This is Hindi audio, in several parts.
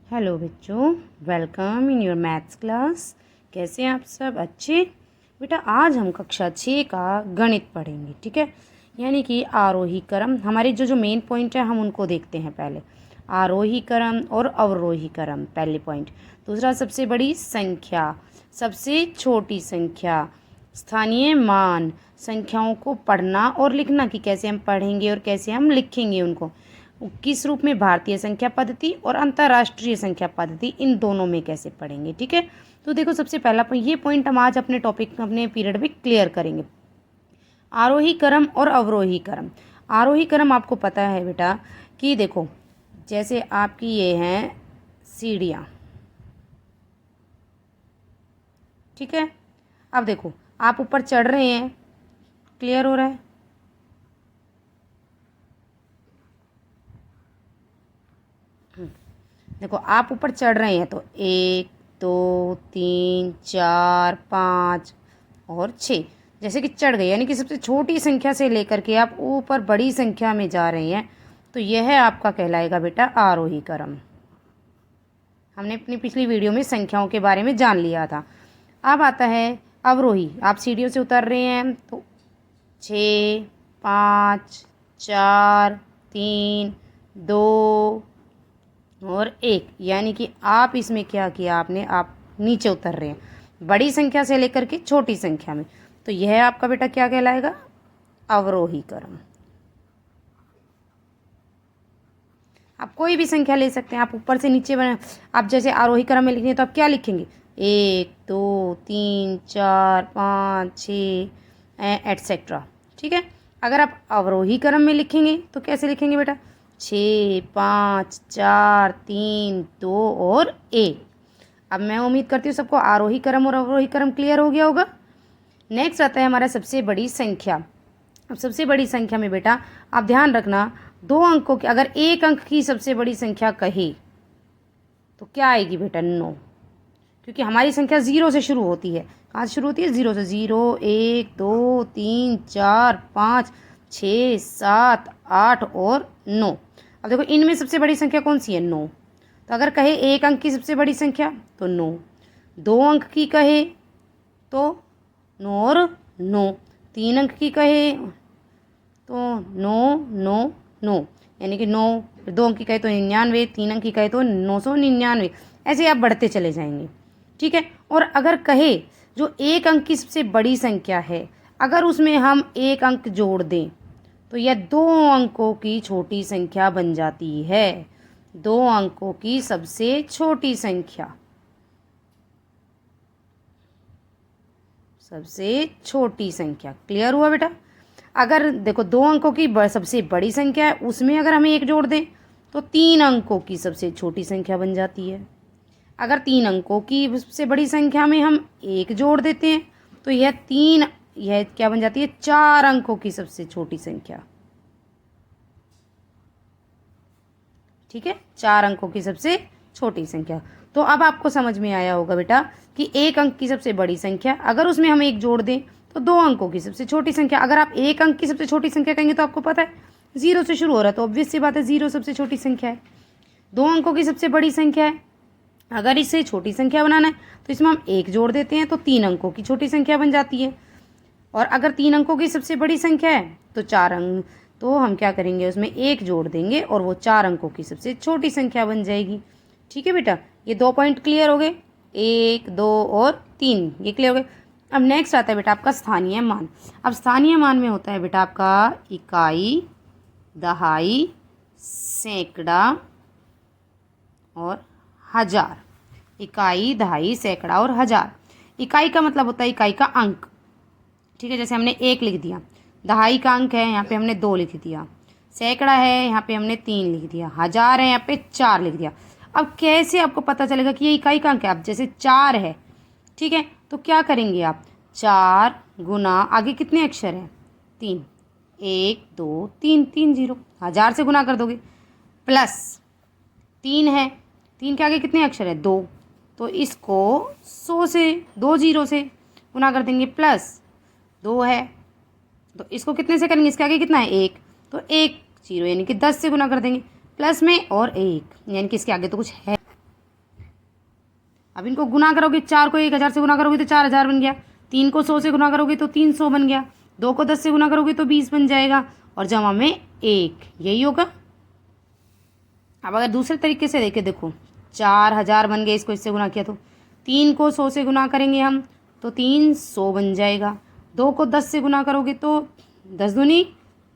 हेलो बच्चों, welcome in your maths class. कैसे हैं आप सब? अच्छे बेटा, आज हम कक्षा 6 का गणित पढ़ेंगे। ठीक है, यानी कि आरोही क्रम। हमारे जो मेन पॉइंट है हम उनको देखते हैं पहले। आरोही क्रम और अवरोही क्रम पहले पॉइंट। दूसरा, सबसे बड़ी संख्या, सबसे छोटी संख्या, स्थानीय मान, संख्याओं को पढ़ना और लिखना कि कैसे हम पढ़ेंगे और कैसे हम लिखेंगे उनको, किस रूप में, भारतीय संख्या पद्धति और अंतर्राष्ट्रीय संख्या पद्धति, इन दोनों में कैसे पढ़ेंगे। ठीक है, तो देखो सबसे पहला ये पॉइंट हम आज अपने टॉपिक अपने पीरियड में क्लियर करेंगे। आरोही क्रम और अवरोही क्रम। आरोही क्रम आपको पता है बेटा कि देखो, जैसे आपकी ये हैं सीढ़ियाँ। ठीक है, अब देखो आप ऊपर चढ़ रहे हैं, क्लियर हो रहा है? देखो आप ऊपर चढ़ रहे हैं तो 1 2 3 4 5 और 6, जैसे कि चढ़ गए, यानी कि सबसे छोटी संख्या से लेकर के आप ऊपर बड़ी संख्या में जा रहे हैं, तो यह आपका कहलाएगा बेटा आरोही क्रम। हमने अपनी पिछली वीडियो में संख्याओं के बारे में जान लिया था। अब आता है अवरोही। आप सीढ़ियों से उतर रहे हैं तो 6 5 4 3 2 और 1, यानी कि आप इसमें क्या किया आपने, आप नीचे उतर रहे हैं बड़ी संख्या से लेकर के छोटी संख्या में, तो यह आपका बेटा क्या कहलाएगा, अवरोही क्रम। आप कोई भी संख्या ले सकते हैं, आप ऊपर से नीचे बना। आप जैसे आरोही क्रम में लिखेंगे तो आप क्या लिखेंगे, 1 2 3 4 5 6 एटसेट्रा। ठीक है, अगर आप अवरोही क्रम में लिखेंगे तो कैसे लिखेंगे बेटा, 6 5 4 3 2 और 1। अब मैं उम्मीद करती हूँ सबको आरोही क्रम और अवरोही क्रम क्लियर हो गया होगा। नेक्स्ट आता है हमारा सबसे बड़ी संख्या। अब सबसे बड़ी संख्या में बेटा आप ध्यान रखना, 2 अंकों की, अगर 1 अंक की सबसे बड़ी संख्या कहे तो क्या आएगी बेटा, 9, क्योंकि हमारी संख्या 0 से शुरू होती है। कहाँ से शुरू होती है, 0 से। 0 1 2 3 4 5 6 7 8 और 9। अब देखो इनमें सबसे बड़ी संख्या कौन सी है, 9। तो अगर कहे 1 अंक की सबसे बड़ी संख्या तो 9, 2 अंक की कहे तो 9 और 9, 3 अंक की कहे तो 9 9 9, यानी कि 9, 2 अंक की कहे तो 99, 3 अंक की कहे तो 999, ऐसे आप बढ़ते चले जाएंगे। ठीक है, और अगर कहे जो 1 अंक की सबसे बड़ी संख्या है, अगर उसमें हम 1 अंक जोड़ दें तो यह 2 अंकों की छोटी संख्या बन जाती है। 2 अंकों की सबसे छोटी संख्या, सबसे छोटी संख्या। क्लियर हुआ बेटा? अगर देखो 2 अंकों की सबसे बड़ी संख्या है, उसमें अगर हम 1 जोड़ दें तो 3 अंकों की सबसे छोटी संख्या बन जाती है। अगर 3 अंकों की सबसे बड़ी संख्या में हम 1 जोड़ देते हैं तो यह क्या बन जाती है, 4 अंकों की सबसे छोटी संख्या। ठीक है, 4 अंकों की सबसे छोटी संख्या। तो अब आपको समझ में आया होगा बेटा कि 1 अंक की सबसे बड़ी संख्या, अगर उसमें हम 1 जोड़ दें तो 2 अंकों की सबसे छोटी संख्या। अगर आप 1 अंक की सबसे छोटी संख्या कहेंगे तो आपको पता है 0 से शुरू हो रहा है, तो ऑब्वियस सी बात है 0 सबसे छोटी संख्या है। 2 अंकों की सबसे बड़ी संख्या है, अगर इसे छोटी संख्या बनाना है तो इसमें हम 1 जोड़ देते हैं तो 3 अंकों की छोटी संख्या बन जाती है। और अगर 3 अंकों की सबसे बड़ी संख्या है तो 4 अंक, तो हम क्या करेंगे, उसमें 1 जोड़ देंगे और वो 4 अंकों की सबसे छोटी संख्या बन जाएगी। ठीक है बेटा, ये 2 पॉइंट क्लियर हो गए, 1 2 और 3, ये क्लियर हो गए। अब नेक्स्ट आता है बेटा आपका स्थानीय मान। अब स्थानीय मान में होता है बेटा आपका इकाई, दहाई, सैकड़ा और हजार। इकाई, दहाई, सैकड़ा और हजार। इकाई का मतलब होता है इकाई का अंक। ठीक है, जैसे हमने 1 लिख दिया। दहाई का अंक है, यहाँ पे हमने 2 लिख दिया। सैकड़ा है, यहाँ पे हमने 3 लिख दिया। हजार है, यहाँ पे 4 लिख दिया। अब कैसे आपको पता चलेगा कि ये इकाई का अंक है? अब जैसे 4 है, ठीक है, तो क्या करेंगे आप, 4 गुना, आगे कितने अक्षर हैं, 3, 1 2 3, 3 0, हजार से गुना कर दोगे, प्लस 3 है, 3 के आगे कितने अक्षर है, 2, तो इसको 100 से, 2 0 से गुना कर देंगे, प्लस 2 है तो इसको कितने से करेंगे, इसके आगे कितना है, 1, तो 1 0, यानी कि 10 से गुना कर देंगे, प्लस में और 1, यानी कि इसके आगे तो कुछ है। अब इनको गुना करोगे, 4 को 1000 से गुना करोगे तो 4000 बन गया, 3 को 100 से गुना करोगे तो 300 बन गया, 2 को 10 से गुना करोगे तो 20 बन जाएगा, और जमा में 1, यही होगा। अब अगर दूसरे तरीके से देखें, देखो 4000 बन गए, इसको इससे गुना किया तो 3 को 100 से गुना करेंगे हम तो 300 बन जाएगा, 2 को 10 से गुना करोगे तो 10 दूनी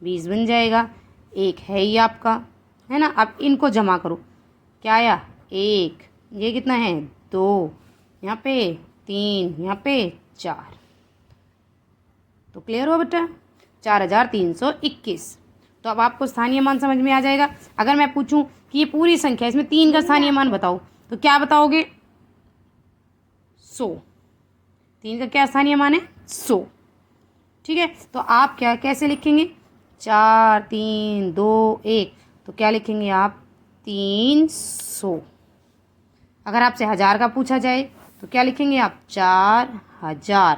20 बन जाएगा, 1 है ही आपका, है ना। अब इनको जमा करो, क्या आया 1, ये कितना है 2, यहाँ पे 3, यहाँ पे 4, तो क्लियर हुआ बेटा 4321। तो अब आपको स्थानीय मान समझ में आ जाएगा। अगर मैं पूछूं कि ये पूरी संख्या, इसमें 3 का स्थानीय मान बताओ, तो क्या बताओगे 100। 3 का क्या स्थानीय मान है 100, ठीक है। तो आप क्या कैसे लिखेंगे, 4 3 2 1, तो क्या लिखेंगे आप 300। अगर आपसे 1000 का पूछा जाए तो क्या लिखेंगे आप 4000,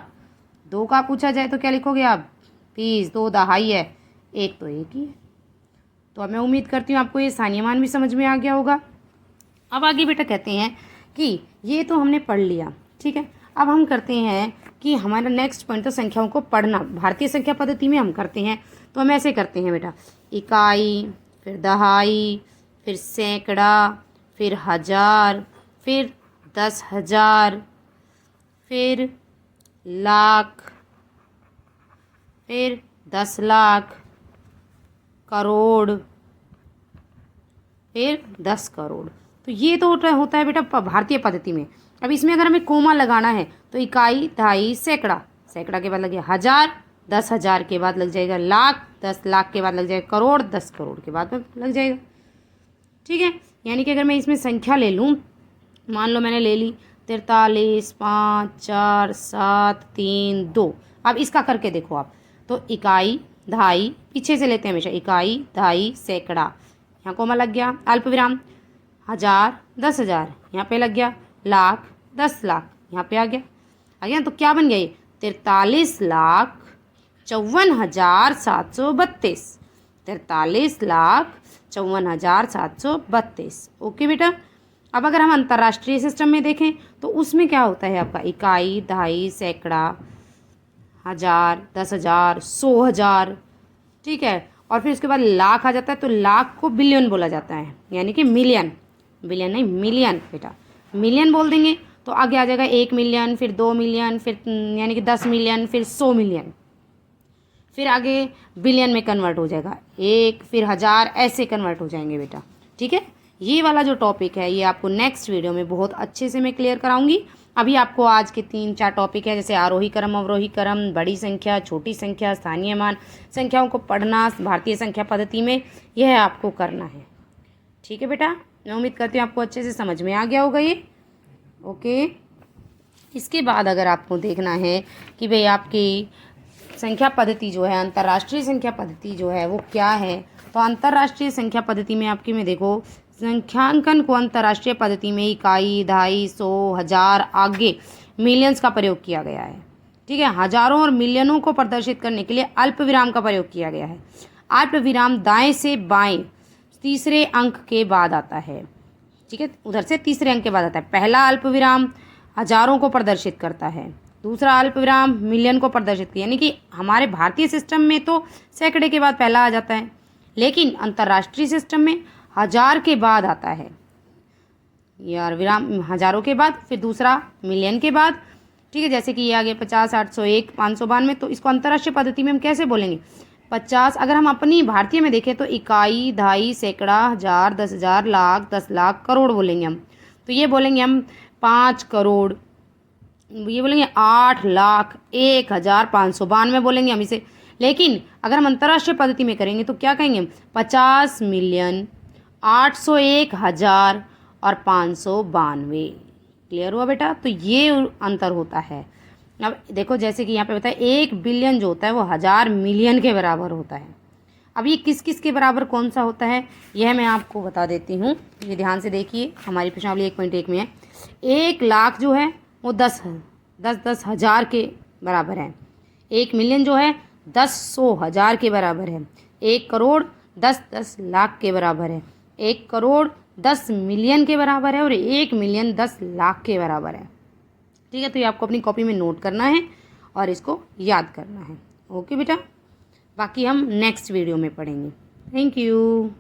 2 का पूछा जाए तो क्या लिखोगे आप 20, 2 दहाई है, 1 तो 1 ही है। तो अब मैं उम्मीद करती हूँ आपको ये स्थानीय मान भी समझ में आ गया होगा। अब आगे बेटा कहते हैं कि ये तो हमने पढ़ लिया, ठीक है। अब हम करते हैं कि हमारा नेक्स्ट पॉइंट तो संख्याओं को पढ़ना, भारतीय संख्या पद्धति में हम करते हैं। तो हम ऐसे करते हैं बेटा, इकाई, फिर दहाई, फिर सैकड़ा, फिर 1000, फिर 10,000, फिर लाख, फिर 10 लाख, करोड़, फिर 10 करोड़। तो ये तो होता है बेटा भारतीय पद्धति में। अब इसमें अगर हमें कोमा लगाना है तो इकाई, दहाई, सैकड़ा, सैकड़ा के बाद लग जाएगा 1000, 10,000 के बाद लग जाएगा लाख, 10 लाख के बाद लग जाएगा करोड़, 10 करोड़ के बाद लग जाएगा, ठीक है। यानी कि अगर मैं इसमें संख्या ले लूँ, मान लो मैंने ले ली 43, 5, 4, 7, 3, 2। अब इसका करके देखो आप, तो इकाई, दहाई, पीछे से लेते हैं हमेशा, इकाई, दहाई, सैकड़ा, यहाँ कोमा लग गया, अल्प विराम, 1000, 10,000, यहाँ पे लग गया, लाख, 10 लाख, यहाँ पे आ गया। तो क्या बन गया ये 43,54,732, 43,54,732। ओके बेटा। अब अगर हम अंतर्राष्ट्रीय सिस्टम में देखें तो उसमें क्या होता है आपका, इकाई, दहाई, सैकड़ा, 1000, 10,000, 100,000, ठीक है। और फिर उसके बाद लाख आ जाता है, तो लाख को बिलियन बोला जाता है, यानी कि मिलियन, बिलियन नहीं मिलियन बेटा, मिलियन बोल देंगे तो आगे आ जाएगा 1 मिलियन, फिर 2 मिलियन, फिर यानी कि 10 मिलियन, फिर 100 मिलियन, फिर आगे बिलियन में कन्वर्ट हो जाएगा 1, फिर 1000, ऐसे कन्वर्ट हो जाएंगे बेटा, ठीक है। ये वाला जो टॉपिक है ये आपको नेक्स्ट वीडियो में बहुत अच्छे से मैं क्लियर कराऊंगी। अभी आपको आज के 3-4 टॉपिक है, जैसे आरोही क्रम, अवरोही क्रम, बड़ी संख्या, छोटी संख्या, स्थानीय मान, संख्याओं को पढ़ना भारतीय संख्या पद्धति में, यह आपको करना है, ठीक है बेटा। मैं उम्मीद करती हूँ आपको अच्छे से समझ में आ गया होगा ये। ओके। इसके बाद अगर आपको देखना है कि भाई आपकी संख्या पद्धति जो है, अंतर्राष्ट्रीय संख्या पद्धति जो है वो क्या है, तो अंतर्राष्ट्रीय संख्या पद्धति में आपकी में देखो, संख्यांकन को अंतर्राष्ट्रीय पद्धति में इकाई, दहाई, 100, 1000, आगे मिलियंस का प्रयोग किया गया है, ठीक है। हजारों और मिलियनों को प्रदर्शित करने के लिए अल्प विराम का प्रयोग किया गया है। अल्प विराम दाएं से बाएं तीसरे अंक के बाद आता है, ठीक है, उधर से तीसरे अंक के बाद आता है। पहला अल्प विराम हजारों को प्रदर्शित करता है, दूसरा अल्प विराम मिलियन को प्रदर्शित किया, यानी कि हमारे भारतीय सिस्टम में तो सैकड़े के बाद पहला आ जाता है, लेकिन अंतर्राष्ट्रीय सिस्टम में 1000 के बाद आता है, यार विराम हजारों के बाद, फिर दूसरा मिलियन के बाद, ठीक है। जैसे कि ये आगे 50, 800, 1, 592, तो इसको अंतर्राष्ट्रीय पद्धति में हम कैसे बोलेंगे 50। अगर हम अपनी भारतीय में देखें तो इकाई, दहाई, सैकड़ा, 1000, 10,000, लाख, 10 लाख, करोड़ बोलेंगे हम। तो ये बोलेंगे हम 5 करोड़, ये बोलेंगे 8 लाख, 1,592 बोलेंगे हम इसे। लेकिन अगर हम अंतर्राष्ट्रीय पद्धति में करेंगे तो क्या कहेंगे हम 50 मिलियन, 801,000 और 592। क्लियर हुआ बेटा। तो ये अंतर होता है। अब देखो जैसे कि यहाँ पे बताया 1 बिलियन जो होता है वो 1000 मिलियन के बराबर होता है। अब ये किस किस के बराबर कौन सा होता है यह मैं आपको बता देती हूँ, ये ध्यान से देखिए, हमारी प्रश्नावली 1.1 में है। 1 लाख जो है वो 10 हज़ार के बराबर है। 1 मिलियन जो है 10,100,000 के बराबर है। 1 करोड़ 10 लाख के बराबर है। 1 करोड़ 10 मिलियन के बराबर है और 1 मिलियन 10 लाख के बराबर है। ठीक है, तो ये आपको अपनी कॉपी में नोट करना है और इसको याद करना है। ओके बेटा, बाकी हम नेक्स्ट वीडियो में पढ़ेंगे। Thank you.